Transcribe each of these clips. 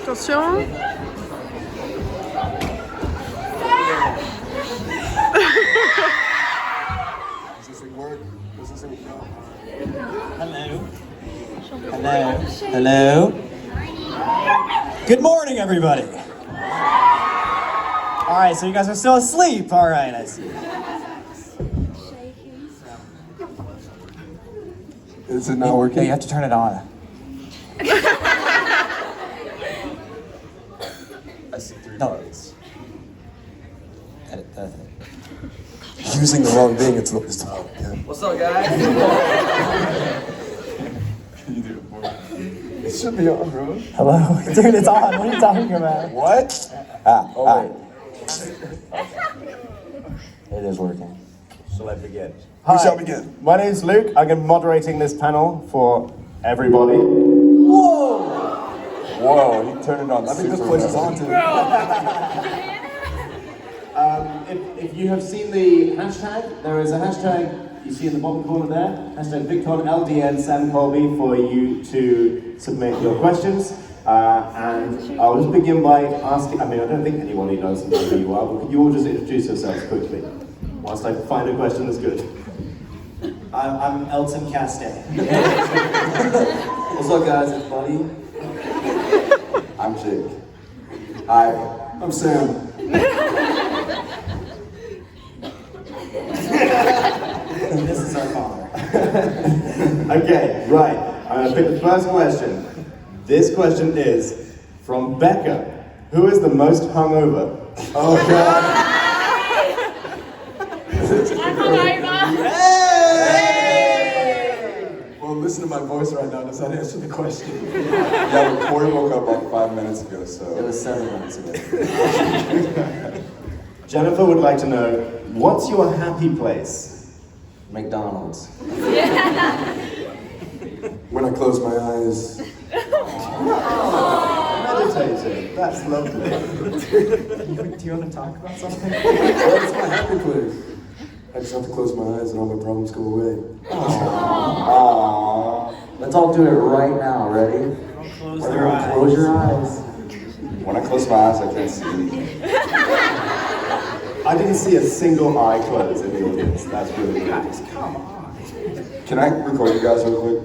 Attention. Does this thing work? Does this thing go? Hello. Hello. Good morning, everybody. All right, so you guys are still asleep. All right, I see. Is it not working? Yeah, you have to turn it on. I see 3 No. buttons. Edit that. Using the wrong thing, it's the yeah. What's up, guys? You do it for me. It should be on, bro. Hello? Dude, it's on. What are you talking about? What? Wait. It is working. Shall I begin? We shall begin. My name's Luke. I'm going to be moderating this panel for everybody. Whoa, you turned it on. I think this place is haunted. If you have seen the hashtag, there is a hashtag you see in the bottom corner there. Hashtag Vidcon LDN Sam Colby for you to submit your questions. And I'll just begin by asking, I don't think anybody knows who you are, but could you all just introduce yourselves quickly? Whilst I find a question that's good. I'm Elton Castay. What's up, guys? It's Buddy. I'm Jake. Hi, I'm Sam. This is our father. Okay, right. I'm going to pick the first question. This question is from Becca. Who is the most hungover? Oh God. Well, listen to my voice right now. Does that answer the question? Yeah, but Corey woke up like 5 minutes ago, It so. was 7 minutes ago. Jennifer would like to know, what's your happy place? McDonald's. When I close my eyes. Meditating. That's lovely. Do you want to talk about something? Well, it's my happy place. I just have to close my eyes and all my problems go away. Aww. Let's all do it right now. Ready? Close Everyone, close your eyes. When I close my eyes, I can't see anything. I didn't see a single eye close in the audience. That's really good. Come on. Can I record you guys real quick?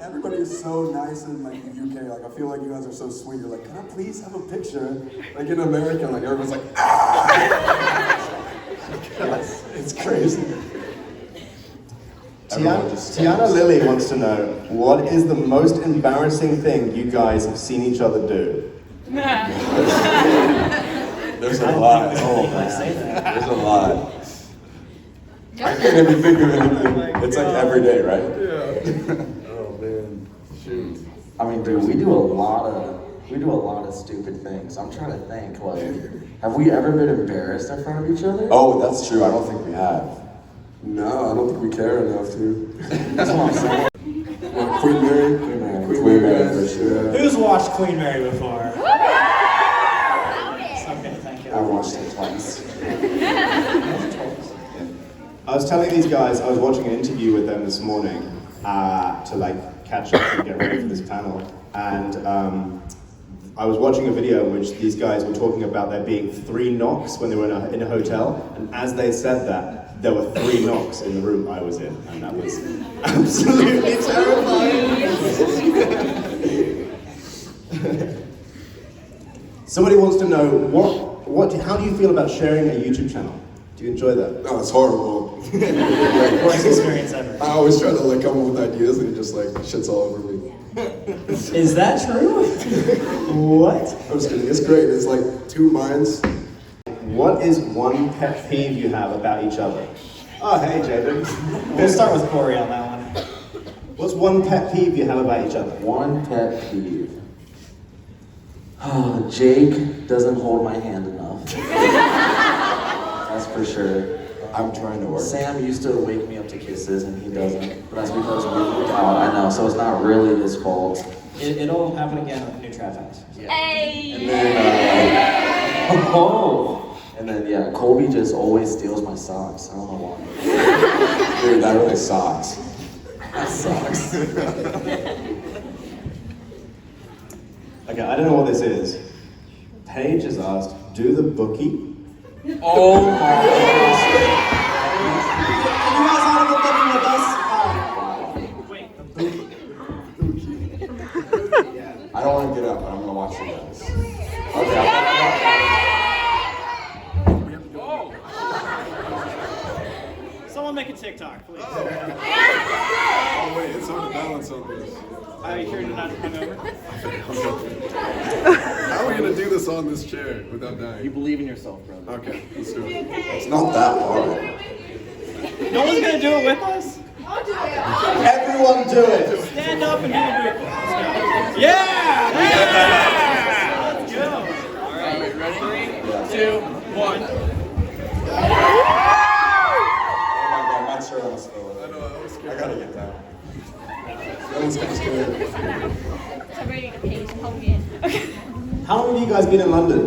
Everybody is so nice in like the UK. Like I feel like you guys are so sweet. You're like, can I please have a picture? Like in America, like everyone's like, it's crazy. Tiana Lilly wants to know, what is the most embarrassing thing you guys have seen each other do? There's a lot. Oh, say that. There's a lot. I can't even think of anything. It's like every day, right? Yeah. Oh man, shoot. I mean, dude, we do a lot of stupid things. I'm trying to think. Like, have we ever been embarrassed in front of each other? Oh, that's true. I don't think we have. No, I don't think we care enough to. That's what I'm saying. Well, Queen Mary? Queen Mary for sure. Who's watched Queen Mary before? Okay, thank you. I watched it twice. I was telling these guys, I was watching an interview with them this morning to like catch up and get ready for this panel. And I was watching a video in which these guys were talking about there being 3 knocks when they were in a hotel. And as they said that, there were 3 knocks in the room I was in. And that was absolutely terrifying. Somebody wants to know, how do you feel about sharing a YouTube channel? Do you enjoy that? No, it's horrible. Worst experience ever. I always try to like come up with ideas and it just like shits all over me. Is that true? What? I'm just kidding. It's great. It's like 2 minds. What is one pet peeve you have about each other? Oh, hey, Jaden. We'll start with Corey on that one. What's one pet peeve you have about each other? One pet peeve. Oh, Jake doesn't hold my hand enough. That's for sure. I'm trying to work. Sam used to wake me up to kisses and he doesn't. But that's because we moved out. I know, so it's not really his fault. It'll happen again with the new trap house. Yeah. And then, and then, yeah, Colby just always steals my socks. I don't know why. Dude, that really sucks. That sucks. Okay, I don't know what this is. Paige has asked, do the bookie? Oh my goodness. You guys out of the bookie with us? Wait, the booty. I don't want to get up, but I'm going to watch you guys. Okay. Someone make a TikTok, please. Oh wait, it's hard to balance on this. Are you sure you're not hungover? How are we going to do this on this chair without dying? You believe in yourself, brother. Okay, let's do it. It's not that hard. No one's gonna do it with us? Everyone do it! Stand up and do it with us. Yeah! Let's go! Alright, ready? 3, 2, 1. Oh my god, my shirt almost fell. I know, I was scared. I gotta get down. That one's kind of scary. Somebody Paige, help me in. Okay. How long have you guys been in London?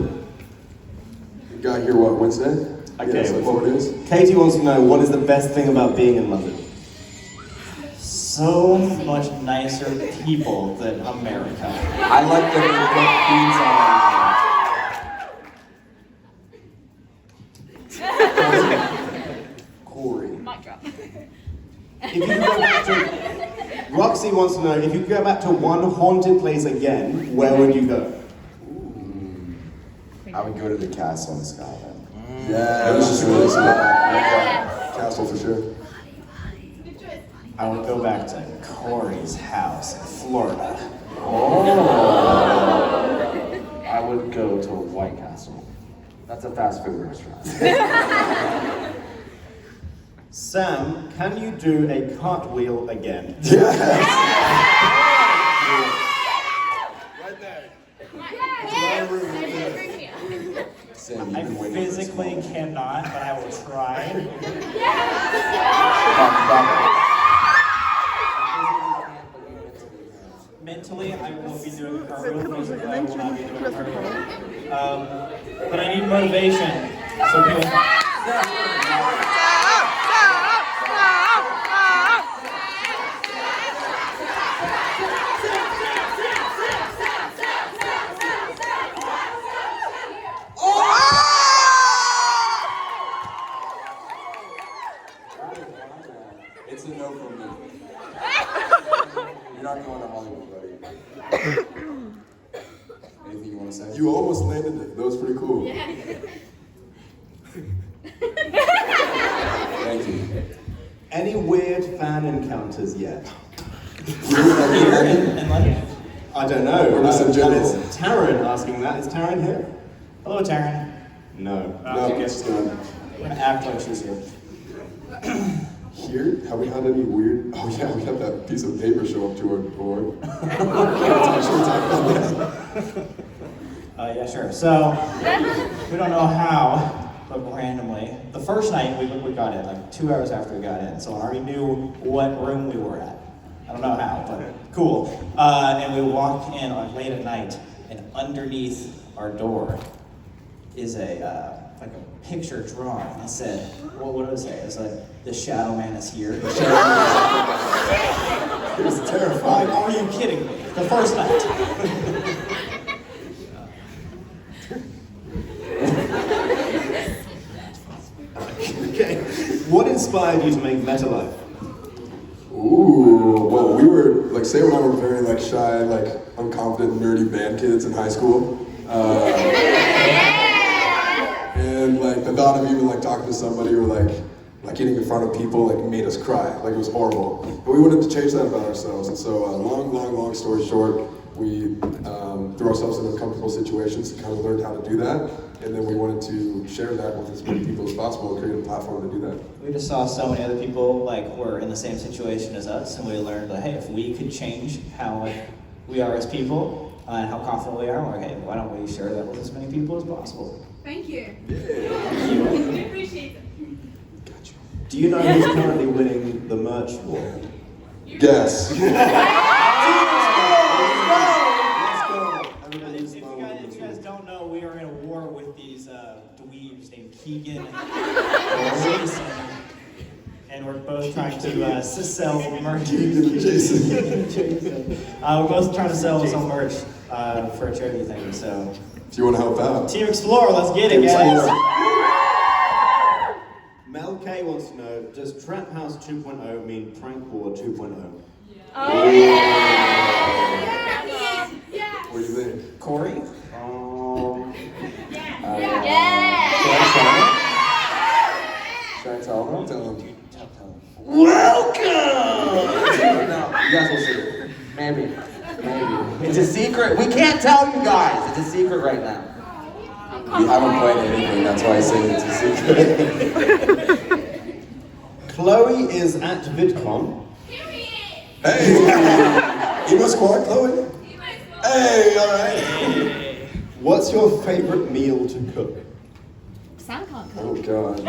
You got here what, Wednesday? Okay, Yeah, so 4 days. Katie wants to know, what is the best thing about being in London? So much nicer people than America. I like that they put beans on Corey. Mic drop. If you could go back to... Roxy wants to know, if you could go back to one haunted place again, where would you go? I would go to the castle in Scotland. Yeah, this is really smart. Yeah. Castle for sure. I would go back to Corey's house in Florida. Oh. I would go to White Castle. That's a fast food restaurant. Sam, can you do a cartwheel again? Right there. Sam, I you've been waiting for this physically moment. cannot, but I will try. Mentally, I will be doing a cartwheel. Physically, I will not be doing a cartwheel. But I need motivation. So people... It's a no from me. You're not going to Hollywood, buddy. Anything you want to say? You almost landed it. That was pretty cool. Thank you. Any weird fan encounters yet? Here in London. I don't know. Or just in general. That is Taryn asking that. Is Taryn here? Hello, Taryn. No. No, it's done. We're gonna act like she's here. Here? Have we had any weird... Oh yeah, we had that piece of paper show up to our door. Yeah, sure. So, we don't know how, but randomly, the first night we got in, like 2 hours after we got in, so I already knew what room we were at. I don't know how, but cool. And we walked in late at night, and underneath our door is a like a picture drawing. It said, well, what did it say? It was like, the shadow man is here. The shadow man is here. It was terrifying. Are you kidding me? The first night. Okay. What inspired you to make Metalife? Ooh, well, we were, like, Sam and I were very, like, shy, like, unconfident, nerdy band kids in high school. And, like, the thought of even, like, talking to somebody or, like getting in front of people, like, made us cry. Like, it was horrible. But we wanted to change that about ourselves. And so, long story short, we threw ourselves in uncomfortable situations and kind of learned how to do that. And then we wanted to share that with as many people as possible and create a platform to do that. We just saw so many other people like were in the same situation as us, and we learned that hey, if we could change how we are as people and how confident we are, we're like, hey, why don't we share that with as many people as possible? Thank you. Yeah. We appreciate it. Gotcha. Do you know who's currently winning the merch war? Guess. If you guys don't know, we are in a war with these dweebs named Keegan and Jason. And and we're both trying to sell merch. Jason. We're both trying to sell some merch for a charity thing, so. If you want to help out. Team Explorer, let's get it, guys. Mel K wants to know, does Trap House 2.0 mean Prank War 2.0? Oh, yeah. What do you think? Corey? Should I tell them? Tell them. Welcome! No, you guys will see. Maybe. It's a secret. We can't tell you guys. It's a secret right now. We haven't played anything, that's why I say it's a secret. Chloe is at VidCon. Hey! Emo Squad, Chloe? Hey, alright. What's your favorite meal to cook? Sam can't cook. Oh, God.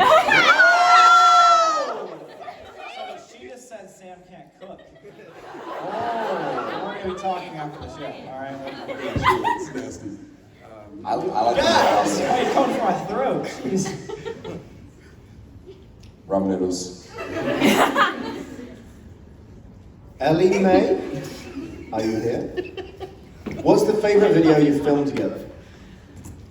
She just said Sam can't cook. We're going to be talking after the show, alright? It's nasty. I like Guys! Why are you coming for my throat? Jeez. ramen noodles. Ellie May, are you here? What's the favorite video you filmed together?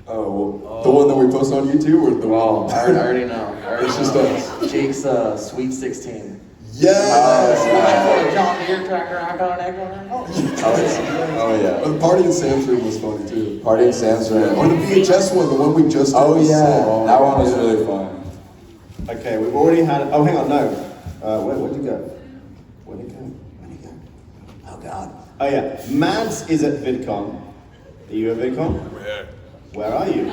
Oh, well, the one that we post on YouTube or the Oh, one? I already know. It's just us. Jake's Sweet 16. Yes! John Deere tractor icon egg on Oh yeah. The party in Sam's room was funny too. Party in Sam's room. Or the VHS one, the one we just did. Oh was yeah, so- that one was really fun. Okay, we've already had, oh hang on, no. Where'd you go? Where'd it go? Oh God. Oh yeah, Mads is at VidCon. Are you at VidCon? Where are you?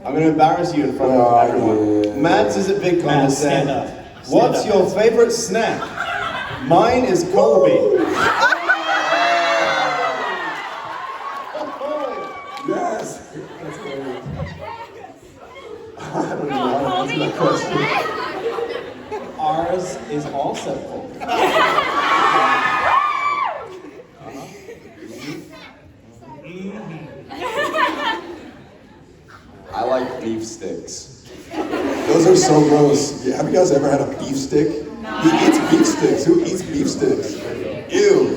I'm going to embarrass you in front of everyone. Mads is at VidCon and Mads, stand said, up. what's Stand your favorite snack? Mine is Colby. Yes! That's hilarious. I don't know how to answer that question. Ours is also cold. I like beef sticks. Those are so gross. Yeah, have you guys ever had a beef stick? No. Who eats beef sticks? Who eats beef sticks? Ew.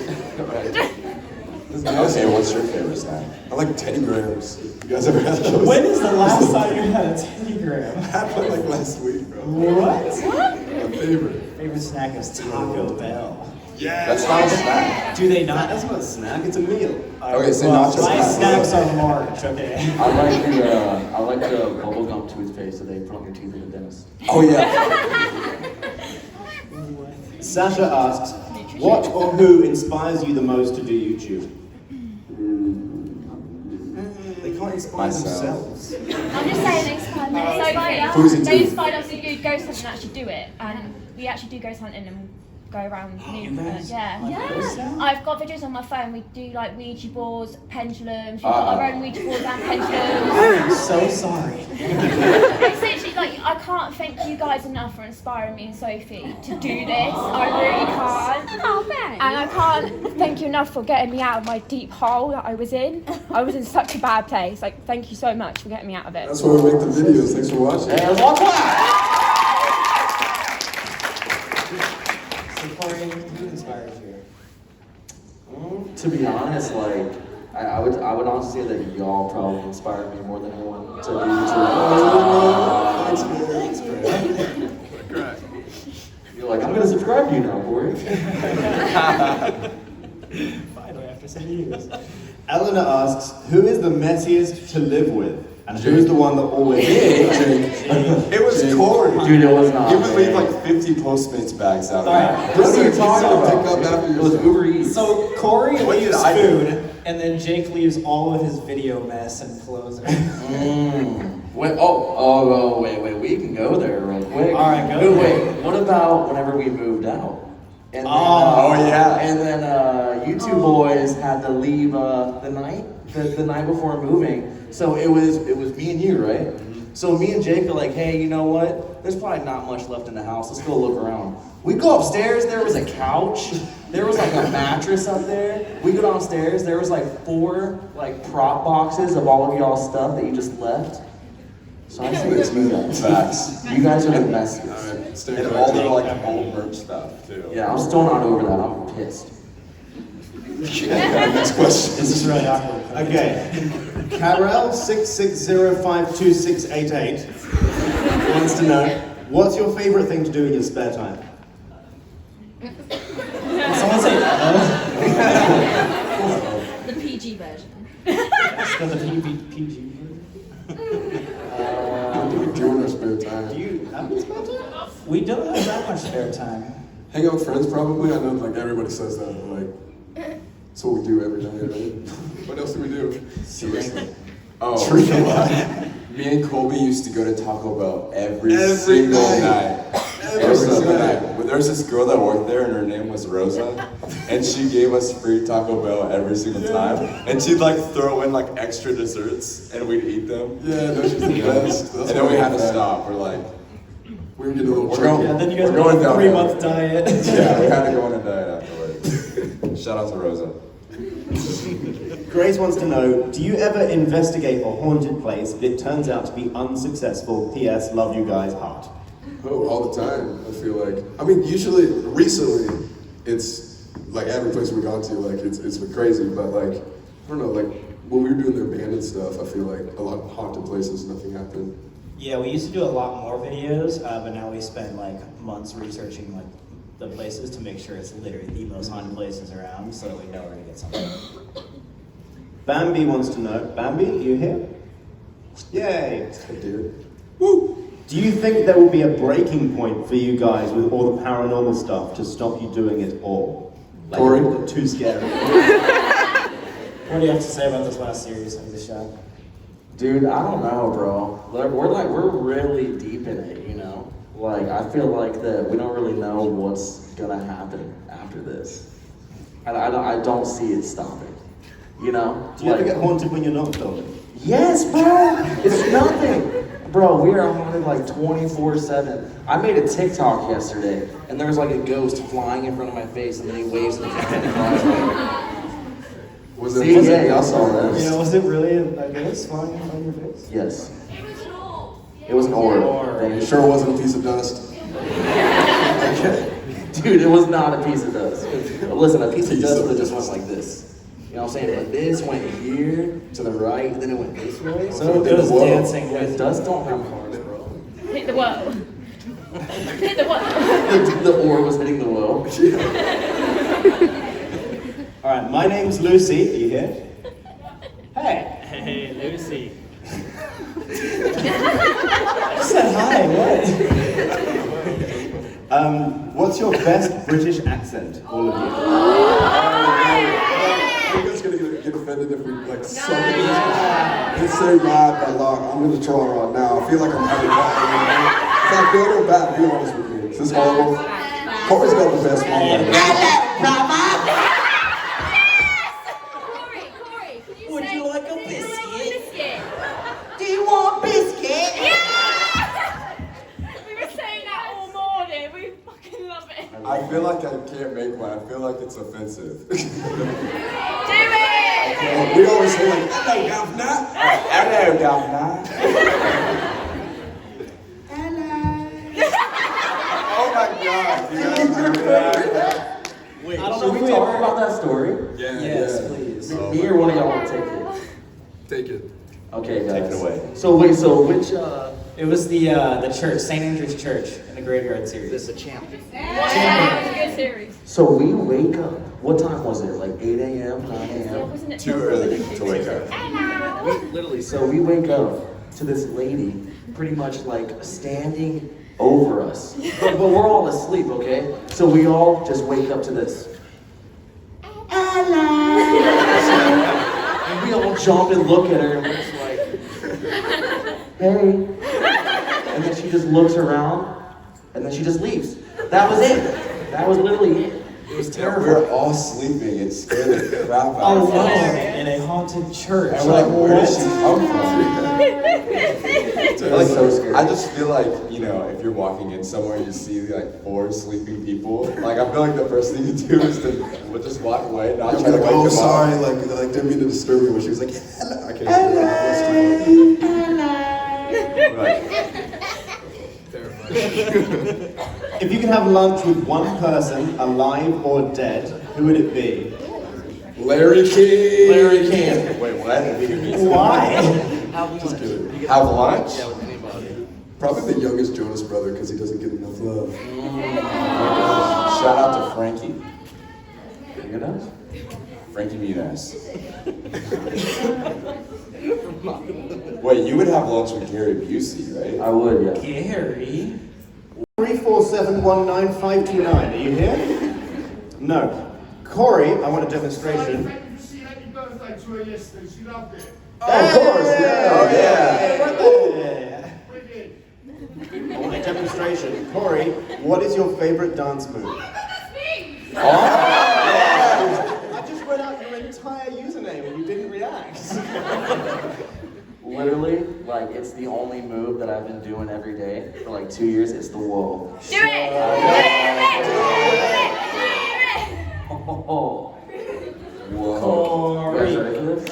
Okay, what's your favorite snack? I like Teddy Grahams. You guys ever had those? When is the last time you had a Teddy Graham? Happened like last week, bro. What? My favorite. Favorite snack is Taco Bell. Yeah. That's not a snack. Do they not? That's not a snack, it's a meal. Okay, so Well, not just my that. snacks are large, okay? I like the bubblegum toothpaste that they put on your teeth at the dentist. Oh yeah. Sasha asks, what or who inspires you the most to do YouTube? They can't inspire Myself. themselves. I'm just saying they inspired me. Who's it They to? inspired us to do ghost hunting and actually do it. And we actually do ghost hunting and go around. Yeah. I've got videos on my phone. We do like Ouija boards, pendulums. We've got our own Ouija boards and pendulums. I'm so sorry. It's literally like I can't thank you guys enough for inspiring me and Sophie to do this. I really can't. Oh, thanks. And I can't thank you enough for getting me out of my deep hole that I was in. I was in such a bad place. Like, thank you so much for getting me out of it. That's why we make the videos. Thanks for watching. Hey, let's walk clap! So Corey, who inspires you? To be honest, like I would honestly say that y'all probably inspired me more than anyone to do YouTube. Thanks, man. You're like, I'm gonna subscribe to you now, Corey. Finally, after 7 years. Eleanor asks, who is the messiest to live with? And who is the one that always It was Corey. Dude, it was not. He would leave like 50 Postmates bags out Alright. there. What are you talking about? Pick up after It was your Uber Eats. So Corey What leaves did I do? food, and then Jake leaves all of his video mess and clothes. Wait, wait, we can go there real quick. All right, go Wait, there. wait, what about whenever we moved out? And then, Oh, yeah. And then you two boys had to leave the night before moving. So it was me and you, right? So me and Jake are like, hey, you know what? There's probably not much left in the house. Let's go look around. We go upstairs. There was a couch. There was like a mattress up there. We go downstairs. There was like 4 like prop boxes of all of y'all's stuff that you just left. So I say it's you guys. Facts. You guys are the messiest. Alright, stay And all their like old merch stuff too. Yeah, I'm still not over that. I'm pissed. Next question. This is really awkward. Okay. Carol 660526688 wants to know, what's your favorite thing to do in your spare time? Someone say The PG version. the PG. What do we do in our spare time? Do you have any spare time? We don't have that much spare time. Hang out with friends, probably. I know, like, everybody says that, but, like, that's what we do every night, right? What else do we do? Seriously. Oh, Drink a lot. me and Colby used to go to Taco Bell every single night. Every single night. But there was this girl that worked there, and her name was Rosa, and she gave us free Taco Bell every single time. And she'd like throw in like extra desserts, and we'd eat them. Yeah, no, she's the best. That's And then why we had to had stop. We're like, We were getting a little We're chunky. going- Yeah, then you guys We're went going on a down 3-month diet. yeah, we had to go on a diet afterwards. Shout out to Rosa. Grace wants to know, do you ever investigate a haunted place if it turns out to be unsuccessful? P.S. Love you guys, heart. Oh, all the time. I feel like. I mean, usually, recently, it's like every place we've gone to, like it's been crazy. But like, I don't know, like when we were doing the abandoned stuff, I feel like a lot of haunted places, nothing happened. Yeah, we used to do a lot more videos, but now we spend like months researching like the places to make sure it's literally the most haunted places around, so that we know we're gonna get something. Bambi wants to know, Bambi, are you here? Yay! Hey, dear. Woo! Do you think there will be a breaking point for you guys with all the paranormal stuff to stop you doing it all? Like, Corey? too scary. What do you have to say about this last series of the show? Dude, I don't know, bro. We're really deep in it, you know? Like, I feel like that we don't really know what's gonna happen after this. I don't see it stopping, you know? Do you ever Like- get haunted when you're not filming? Yes, bro. It's nothing. Bro, we are haunted like 24/7. I made a TikTok yesterday, and there was like a ghost flying in front of my face, and then he waves in the camera and flies away. Was it? See, yeah, y'all saw that. Yeah, was it really a ghost flying on your face? Yes. It was an orb. Thank You you. sure it wasn't a piece of dust? Okay. Dude, it was not a piece of dust. Listen, a piece of dust would have just went like this. You know what I'm saying? But this went here to the right, then it went this way. So it was Whoa. dancing Yeah, with dust don't have cars, bro. Hit the wall. Hit the wall. The orb was hitting the well. Alright, my name's Lucy, are you here? Hey! Hey, Lucy. I said hi, what? What's your best British accent, all of you? You guys gonna get offended if we like suck it? It's so bad, but like, I'm gonna try right now. I feel like I'm having bad. Is that good or bad? Be honest with me. Is this horrible? Corey's got the best one. Corey, can you Would say, you like a "Do you want biscuit?" biscuit? Do you want biscuit? We were saying that all morning. We fucking love it. I feel like I can't make one. I feel like it's offensive. Do it! We always say like, hello, governor. Hello, governor. Oh my god, dude. Wait, I don't should know we if we talk ever- about that story? Yeah, Yes, yeah. please. Me or one of y'all want to take it? Take it. Okay, guys. Take it away. So wait, so which It was the church, St. Andrew's Church in the Graveyard series. this is a champ. That was a good series. So we wake up. What time was it? Like 8 a.m., 9 Yeah, a.m. wasn't it Too early to wake up. Literally, so we wake up to this lady pretty much like standing over us. But we're all asleep, okay? So we all just wake up to this. And we all jump and look at her and we're just like, hey. And then she just looks around and then she just leaves. That was it. That was literally it. It was We terrible. were all sleeping. It scared the crap out of Oh us. no, in a haunted church. And we're like, where what? did she come from? It was so scary. I just feel like, you know, if you're walking in somewhere and you see like 4 sleeping people, like I feel like the first thing you do is to just walk away and not I'd try be to like, wake oh, them sorry, up. like didn't mean to disturb you when she was like, hello. I can't do that. Right. If you could have lunch with one person, alive or dead, who would it be? Larry King. Larry King. Wait, what? Why? Just kidding. Have lunch? Yeah, with anybody. Probably the youngest Jonas brother because he doesn't get enough love. Shout out to Frankie. You know? Frankie Muniz. Wait, you would have lunch with Gary Busey, right? I would, yeah. Gary. 3471959. Are you here? No. Corey, I want a demonstration. She happy birthday to her yesterday. She loved it. Oh, of course, yeah. Oh, yeah. Brilliant. I want a demonstration. Corey, what is your favorite dance move? I just read out your entire username and you didn't react. Literally, like, it's the only move that I've been doing every day for like 2 years. It's the whoa. Do it! Oh. Whoa. Corey. You guys ready for this?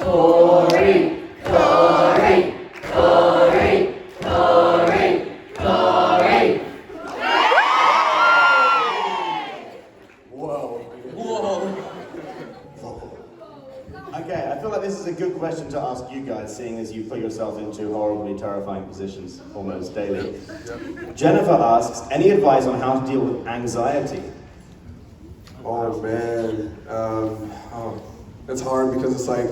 Okay, I feel like this is a good question to ask you guys, seeing as you put yourself into horribly terrifying positions almost daily. Jennifer asks, any advice on how to deal with anxiety? Oh man, it's hard because it's like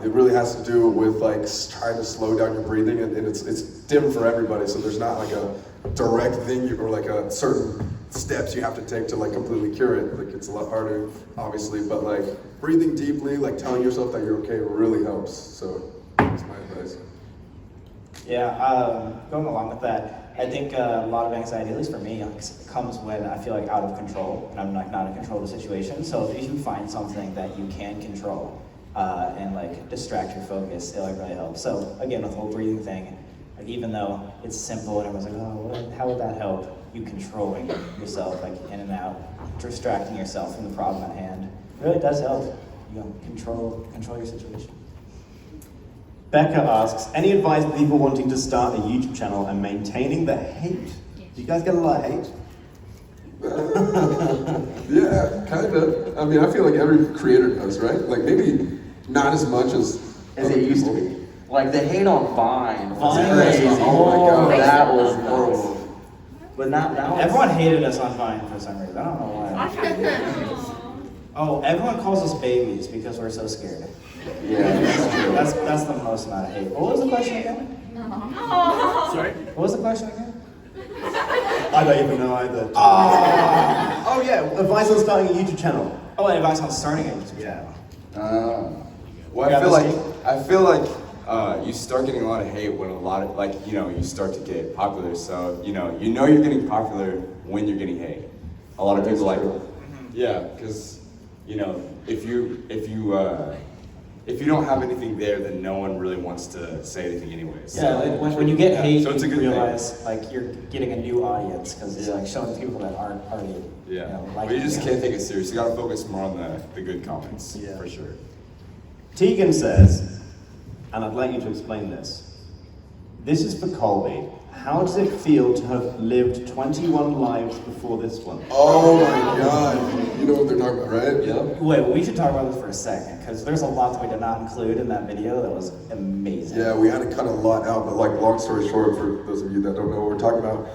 it really has to do with like trying to slow down your breathing, and it's different for everybody. So there's not like a direct thing or like a certain steps you have to take to like completely cure it. Like it's a lot harder, obviously, but like breathing deeply, like telling yourself that you're okay, really helps. So that's my advice. Yeah, going along with that, I think a lot of anxiety, at least for me, comes when I feel like out of control and I'm like not in control of the situation. So if you find something that you can control and like distract your focus, it like really helps. So again, with the whole breathing thing, like even though it's simple and everyone's like, oh, how would that help? You controlling yourself, like in and out, distracting yourself from the problem at hand, it really does help. You know, control your situation. Becca asks, any advice for people wanting to start a YouTube channel and maintaining the hate? Do you guys get a lot of hate? Yeah, kind of. I mean, I feel like every creator does, right? Like maybe not as much as It used to be. Like the hate on Vine was Vine crazy. was- oh my God. That was horrible. nuts. But now Everyone hated us on Vine for some reason. I don't know why. Oh, everyone calls us babies because we're so scared. Yeah, that's true. That's the most amount of hate. What was the question again? Sorry? What was the question again? I don't even know either. Oh yeah, advice on starting a YouTube channel. Oh, and advice on starting a YouTube channel. Well, Yeah, I feel like you start getting a lot of hate when a lot of you start to get popular. So you know you're getting popular when you're getting hate. A lot of people like, yeah, because if you don't have anything there, then no one really wants to say anything anyways. Yeah, like when you get hate, so it's a you good realize like you're getting a new audience because it's like showing people that aren't already. Yeah, like but you just can't take it serious. You gotta focus more on the good comments, Yeah. for sure. Tegan says, and I'd like you to explain this. This is for Colby. How does it feel to have lived 21 lives before this one? Oh my God, you know what they're talking about, right? Yep. Wait, we should talk about this for a second because there's a lot that we did not include in that video that was amazing. Yeah, we had to cut a lot out, but like long story short, for those of you that don't know what we're talking about,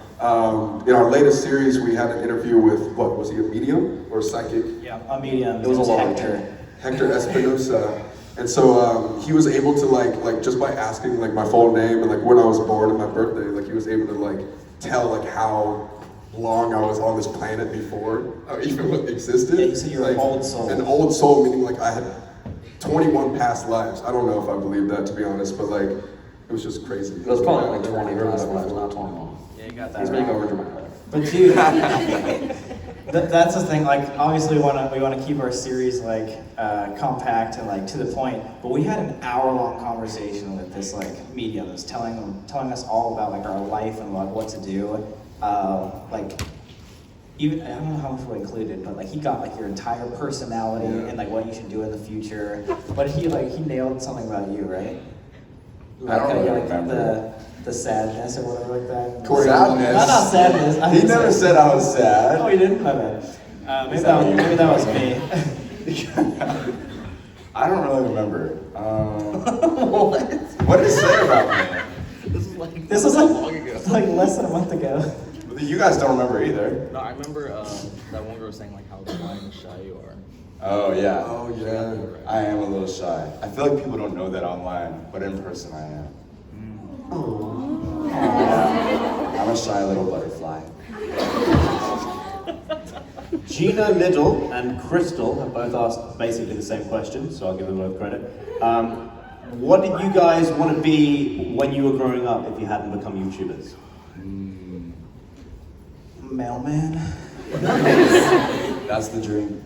in our latest series, we had an interview with, what, was he a medium or a psychic? Yeah, a medium. It was a long Hector. Hector Espinosa. And so he was able to like just by asking like my full name and like when I was born and my birthday, like he was able to like tell like how long I was on this planet before I even existed. Yeah, you said you're like, an old soul. An old soul, meaning like I had 21 past lives. I don't know if I believe that, to be honest, but like it was just crazy. It was probably like 20 past lives, not 21. Yeah, you got that. He's right. being overdramatic. But dude, that's the thing. Like, obviously, we want to keep our series like compact and like to the point. But we had an hour-long conversation with this like medium that was telling us all about like our life and like what to do. Like, even I don't know how much we included, but like he got like your entire personality and like what you should do in the future. But he nailed something about you, right? I don't really like remember. the sadness or whatever like that. Sadness? Not sadness. He never said I was sad. Oh, he didn't? My bad. Maybe that was me. I don't really remember. What? What did it say about me? This was like less than a month ago. You guys don't remember either. No, I remember that one girl saying like how quiet and shy you are. Oh yeah. Oh yeah. I am a little shy. I feel like people don't know that online, but in person I am. Yeah. I'm a shy little butterfly. Gina Liddell and Crystal have both asked basically the same question, so I'll give them both credit. What did you guys want to be when you were growing up if you hadn't become YouTubers? Mailman. That's the dream.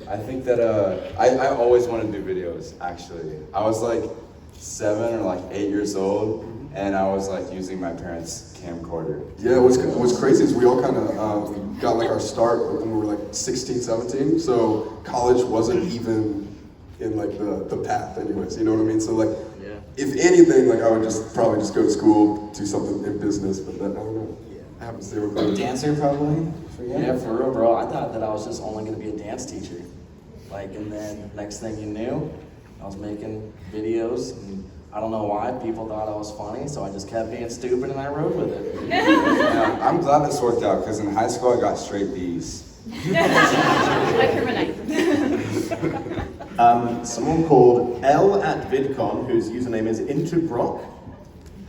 I think that I always wanted to do videos. Actually, I was like 7 or like 8 years old, and I was like using my parents' camcorder. Yeah, what's crazy is we all kind of got like our start when we were like 16, 17. So college wasn't even in like the path, anyways. You know what I mean? So like, if anything, like I would probably just go to school, do something in business. But then I don't know. I haven't stayed with them. Dancer probably. For you. Yeah, for real, bro. I thought that I was just only gonna be a dance teacher. Like, and then next thing you knew, I was making videos, and I don't know why people thought I was funny, so I just kept being stupid and I rode with it. Yeah, I'm glad this worked out because in high school I got straight B's. I can relate. Someone called L at Vidcon, whose username is IntoBrock,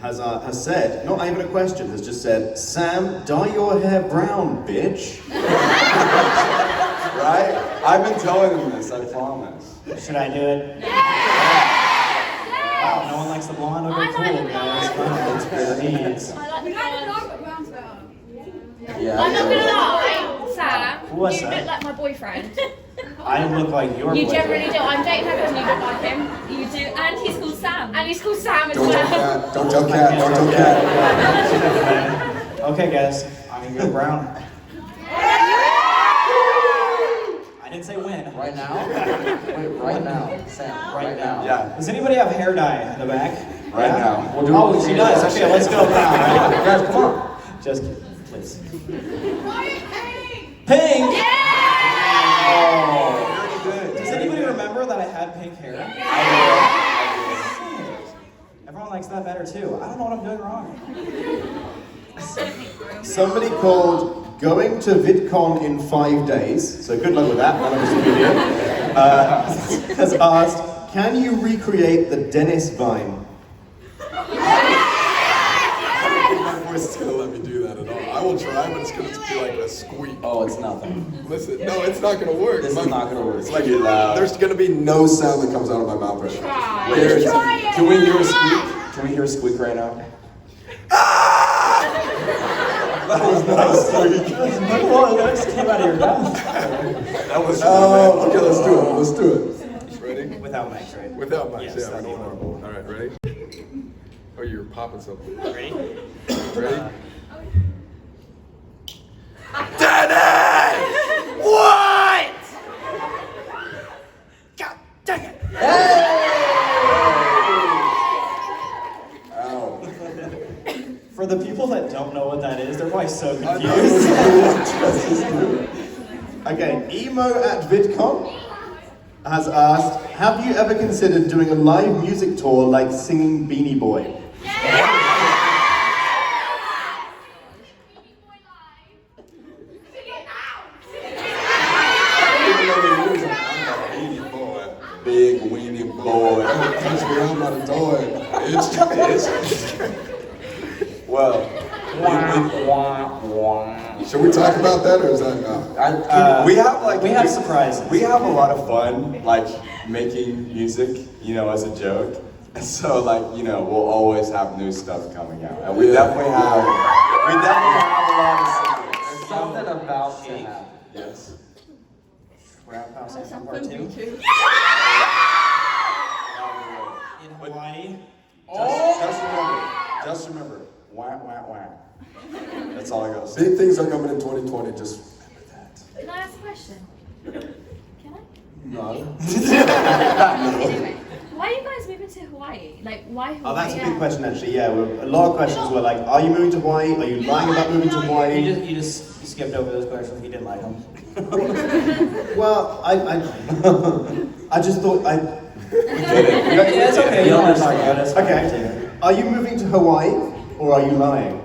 has said, not even a question, has just said, Sam, dye your hair brown, bitch. Right? I've been telling them this, I promise. Should I do it? Wow, no one likes the blonde? Okay, cool, guys. Fine, it's I like the blonde. Yeah. I'm not gonna lie, Sam. What's You that? look like my boyfriend. I look like your You boyfriend. generally do. I'm dating her and you look like him. You do, and he's called Sam. And he's called Sam as Don't tell well. Cat. Don't tell Cat. Don't tell Cat. Okay, guys, I'm gonna go brown. I didn't say when. Right now? Wait, right now. Sam, right now. Yeah, Does anybody have hair dye in the back? right Yeah? now. We'll do Oh, it. she does. Okay, let's go brown. Guys, come on. Just kidding, please. Pink! Oh. Does anybody remember that I had pink hair? Everyone likes that better too. I don't know what I'm doing wrong. Somebody called going to VidCon in 5 days, so good luck with that, none of us will be here, has asked, can you recreate the Dennis Vine? My voice is gonna let me do that at all. I will try, but it's gonna be like a squeak. Oh, it's nothing. Listen, no, it's not gonna work. This is not gonna work. It's like loud. there's gonna be no sound that comes out of my mouth right now. Wait, can we hear a squeak? Can we hear a squeak right now? That was not a squeak. Well, that just came out of your mouth. That was Oh, okay, let's do it. Let's do it. Ready? Without mics, right? Without mics, Yes, yeah. that'd We be don't want horrible. to. All right, ready? Oh, you're popping something. Ready? Ready? What? God dang it! Ow. For the people that don't know what that is, they're probably so confused. Okay, Emo at VidCon has asked, have you ever considered doing a live music tour like singing Beanie Boy? Big weenie boy. Touch me, I'm not a toy. Well, Should we talk about that, or is that not? we have surprises. We have a lot of fun, like making music, you know, as a joke. And so, like, you know, we'll always have new stuff coming out, and we definitely have a lot of secrets. There's something about to happen. Yes. Rap House Anthem Part 2. In Hawaii. Just remember, wah, wah, wah. That's all I gotta say. Big things are coming in 2020. Just remember that. Can I ask a question? Can I? No. Anyway, why are you guys moving to Hawaii? Hawaii? Like, why Hawaii? Oh, that's a good question, actually. Yeah, a lot of questions were like, are you moving to Hawaii? Are you lying about moving to Hawaii? You just skipped over those questions. You didn't like them. Well, I just thought I. Yeah, it's okay. You don't want to talk about it. It's fine. Okay. Are you moving to Hawaii or are you lying?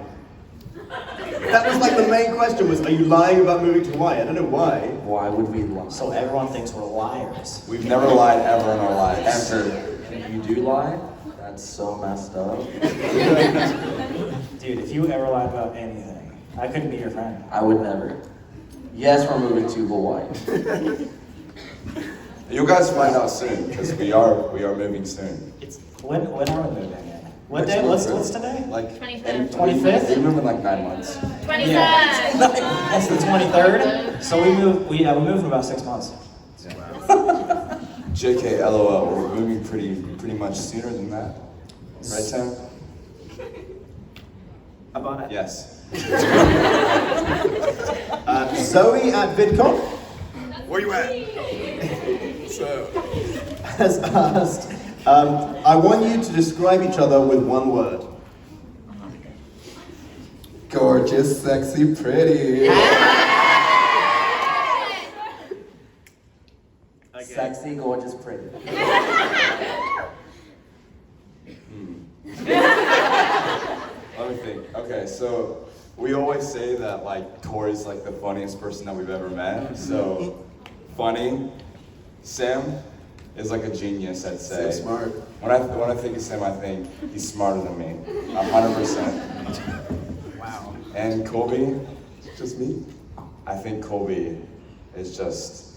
That was like the main question was, are you lying about moving to Hawaii? I don't know why. Why would we lie? So everyone thinks we're liars. We've never lied ever in our lives. Ever. If you do lie, that's so messed up. Dude, if you ever lied about anything, I couldn't be your friend. I would never. Yes, we're moving to Hawaii. You guys find out soon, because we are moving soon. When are we moving in? What day? What's today? Like 23rd. 25th? We move in like 9 months. 23rd. That's the 23rd. So we move in about 6 months. JK, LOL. We're moving pretty much sooner than that. Right, Tim? About it. Yes. Zoe at Vidcon Where you at? So. has asked, I want you to describe each other with one word. Gorgeous, sexy, pretty. Sexy, gorgeous, pretty. Let me think. Okay, so we always say that like Tori's like the funniest person that we've ever met. So funny. Sam is like a genius, I'd say. Sam's smart. When I think of Sam, I think he's smarter than me, 100%. Wow. And Colby, Just me? I think Colby is just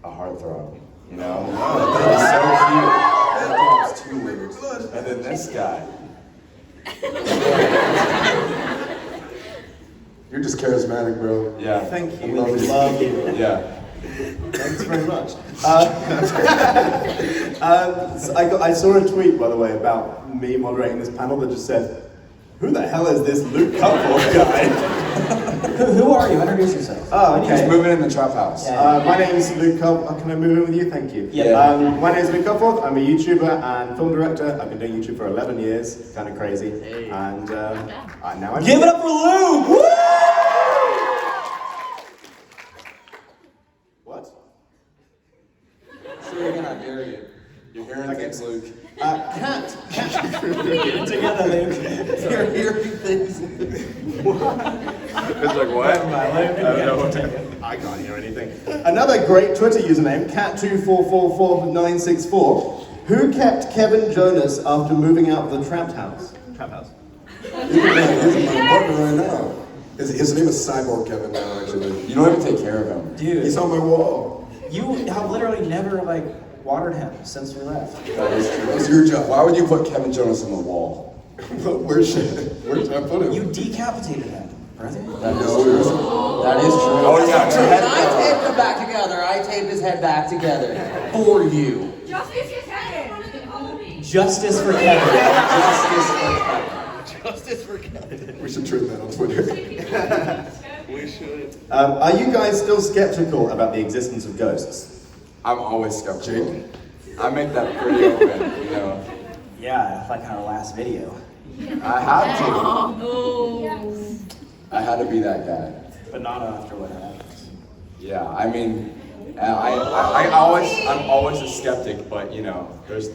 a heartthrob. You know? He's so cute. That drops 2 words. And then this guy. You're just charismatic, bro. Yeah. Thank you. I love you. Love you. Yeah. Thanks very much. So I saw a tweet, by the way, about me moderating this panel that just said, who the hell is this Luke Cupforth guy? Who are you? Introduce yourself. Oh, He's okay. moving in the trap house. Yeah. My name is Luke Cupforth. Can I move in with you? Thank you. Yeah. My name is Luke Cupforth. I'm a YouTuber and film director. I've been doing YouTube for 11 years. Kind of crazy. And now I'm... Give it up for Luke! Woo! What? So you're gonna hear it. You're hearing things, Luke. Cat. Together, Luke. You're hearing things. It's like what? I can't hear anything. Another great Twitter username, cat2444964. Who kept Kevin Jonas after moving out of the trapped house? Trap house. He's my partner right now. His name is Cyborg Kevin now, actually. You don't even take care of him. Dude, He's on my wall. you have literally never like watered him since we left. That is true. That's your job. Why would you put Kevin Jonas on the wall? Where should I put him? You decapitated him, brother. That is true. That is true. Oh yeah, your And I head. taped him back together. I taped his head back together. For you. Justice is Kevin. Justice for Kevin. Justice for Kevin. We should trim that on Twitter. We should. Are you guys still skeptical about the existence of ghosts? I'm always skeptical. I make that pretty open, you know. Yeah, like our last video. I had to. Oh. I had to be that guy. But not after what happened. Yeah, I mean, I'm always a skeptic, but you know, there's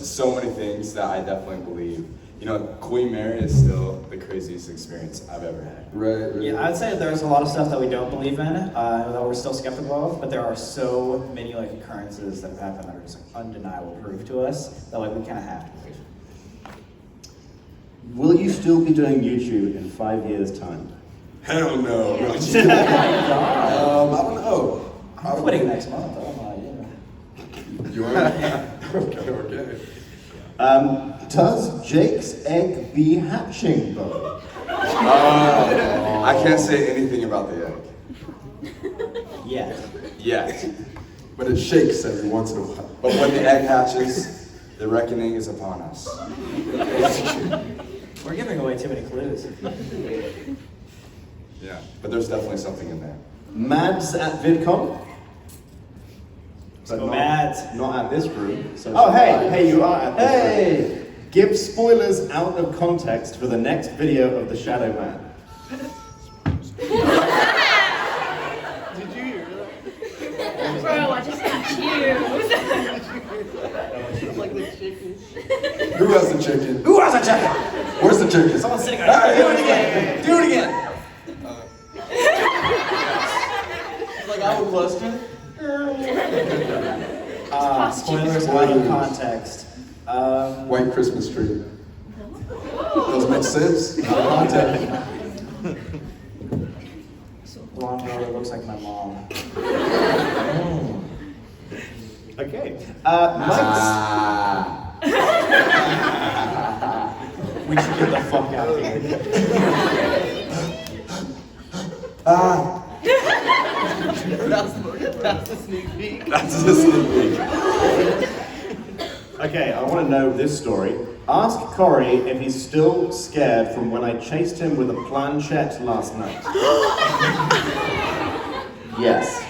so many things that I definitely believe. You know, Queen Mary is still the craziest experience I've ever had. Right. Yeah, I'd say there's a lot of stuff that we don't believe in, that we're still skeptical of, but there are so many like occurrences that have happened that are just like undeniable proof to us that like we kind of have to believe. Will you still be doing YouTube in 5 years' time? Hell no. No, just Oh kidding. my god! I don't know. I'm quitting next month. Oh my, yeah. You are? Okay. Does Jake's egg be hatching though? I can't say anything about the egg Yeah. yet. But it shakes every once in a while. But when the egg hatches, the reckoning is upon us. We're giving away too many clues. Yeah, but there's definitely something in there. Mads at Vidcon. but Go Mads. not at this room. So Oh, should I? hey, you are at this Hey! room. Give spoilers out of context for the next video of the Shadow Man. Bro, I just got Who has the chicken? Who has a chicken? Where's the chicken? Someone's sitting on Hey, Do it again! Do it again! Like, I have a question. Spoilers out of context. White Christmas tree. Doesn't make sense. Content. Blonde girl that looks like my mom. Okay. We should get the fuck out of here. That's the sneak peek. That's the sneak peek. Okay, I want to know this story. Ask Corey if he's still scared from when I chased him with a planchette last night. Yes.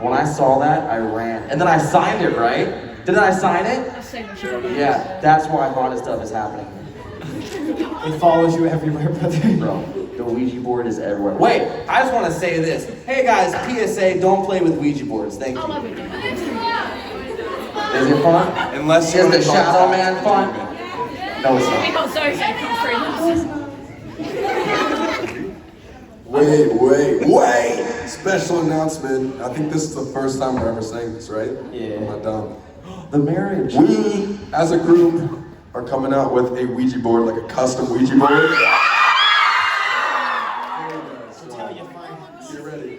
When I saw that, I ran. And then I signed it, right? Didn't I sign it? That's so much fun. Yeah, that's why haunted stuff is happening. It follows you everywhere, brother. Bro, the Ouija board is everywhere. Wait, I just want to say this. Hey guys, PSA, don't play with Ouija boards. Thank Oh, I you. would do it. Is it fun? Unless Is you're the in Shadow contact Man with fun? demon. No, it's We not. got Zoe come through. Wait! Special announcement. I think this is the first time we're ever saying this, right? Yeah. I'm not dumb. The marriage. We, as a group, are coming out with a Ouija board, like a custom Ouija board. You're ready.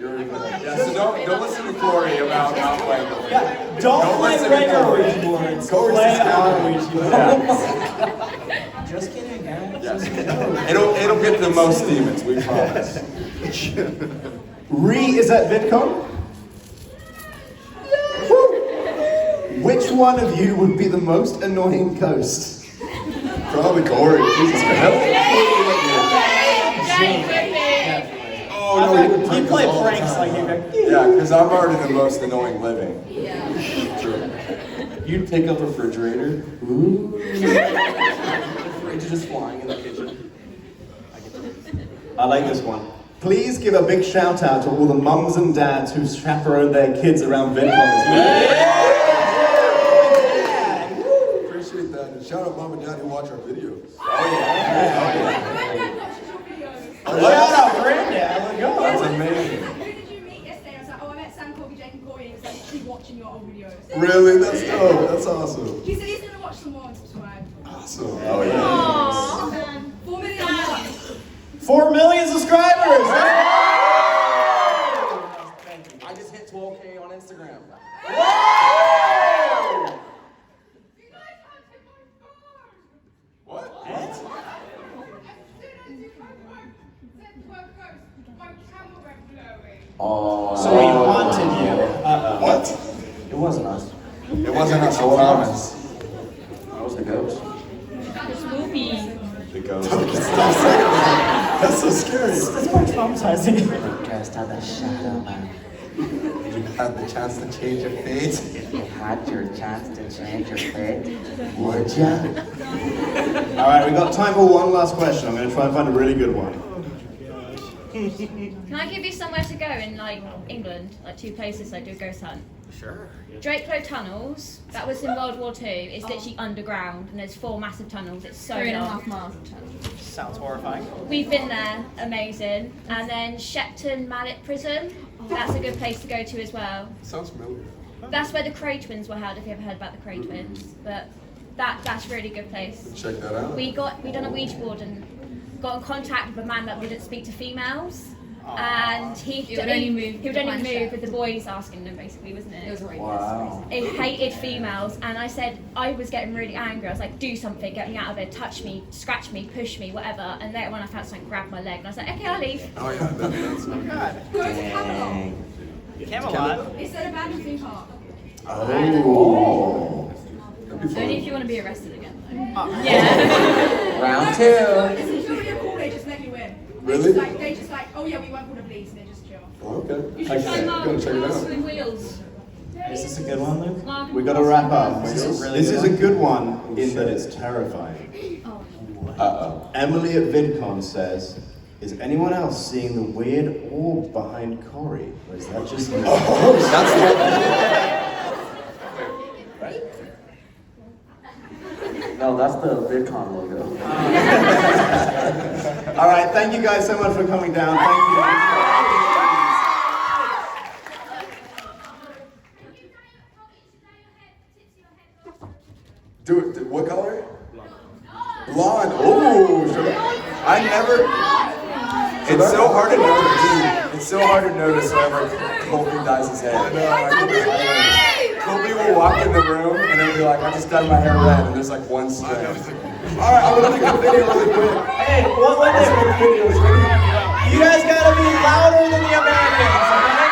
Yeah, so don't listen to Corey about not playing the Yeah, don't play listen to regular Corey. Ouija boards. Corey's Play just our kidding. Ouija board. Just kidding, guys. Just kidding. It'll get the most demons, we promise. Ree is at Vidcon. Woo. Which one of you would be the most annoying ghost? Probably Corey. Jesus Christ. Oh, no, he would You prank play us all the pranks time. like you Yeah, because I'm already the most annoying living. You'd pick up a refrigerator. Ooh. The fridge is just flying in the kitchen. I like this one. Please give a big shout out to all the mums and dads who chaperone their kids around Vidcon this week. Appreciate that. And shout out mom and dad who watch our videos. Shout out Granddad, let's go. That's amazing. Who did you meet yesterday? I was like, oh, I met Sam, Colby, Jake, and Corey. He was like, keep watching your old videos. Really? That's dope. That's awesome. He said he's going to watch some more and subscribe. Awesome. Oh yeah. 4 million more. 4 million subscribers! I just hit 12K on Instagram. What? Oh. So we haunted you. What? It wasn't us. It wasn't us, I promise. That was the ghost. The ghost. That's so scary. That's more traumatizing. Ghost had the shadow, man. You had the chance to change your fate. You had your chance to change your fate. Would ya? All right, we got time for one last question. I'm going to try and find a really good one. Can I give you somewhere to go in like England, like 2 places I do a ghost hunt? Sure. Drakelow Tunnels. That was in World War II. It's literally underground, and there's 4 massive tunnels. It's so 3.5 long. miles. Sounds horrifying. We've been there, amazing. And then Shepton Mallet Prison. That's a good place to go to as well. Sounds familiar. That's where the Cray twins were held. If you ever heard about the Cray twins, but that's a really good place. Check that out. We done a Ouija board and got in contact with a man that wouldn't speak to females. And he would only move with the boys asking them, basically, wasn't it? It was really Wow. He hated females, and I said I was getting really angry. I was like, "Do something, get me out of it, touch me, scratch me, push me, whatever." And then when I found something, grabbed my leg, and I was like, "Okay, I'll leave." Oh yeah, that's Where's the Camelot? Camelot. It's an abandoned theme park. Oh. That'd be fun. Only if you want to be arrested again. Round 2. Listen, if you're cool, they just let you in. Really? They just like, oh yeah, we won't call the police, and they just chill. Oh, okay. You should try Gonna check it out. with wheels. Yeah, Is this a good one, Luke? We gotta wrap up. Is this a really This good is one? a good one in that it's terrifying. Uh-oh. Emily at Vidcon says, is anyone else seeing the weird orb behind Corey? Or is that just me? No, that's the VidCon logo. All right, thank you guys so much for coming down. Thank you. What color? Blonde. Oh, I never. It's so hard to notice. It's so hard to notice whenever Colby dyes his hair. Colby will walk in the room and he'll be like, I just dyed my hair red, and there's like one strand. All right, I'm gonna make a video really quick. Hey, what? You guys gotta be louder than the Americans, okay?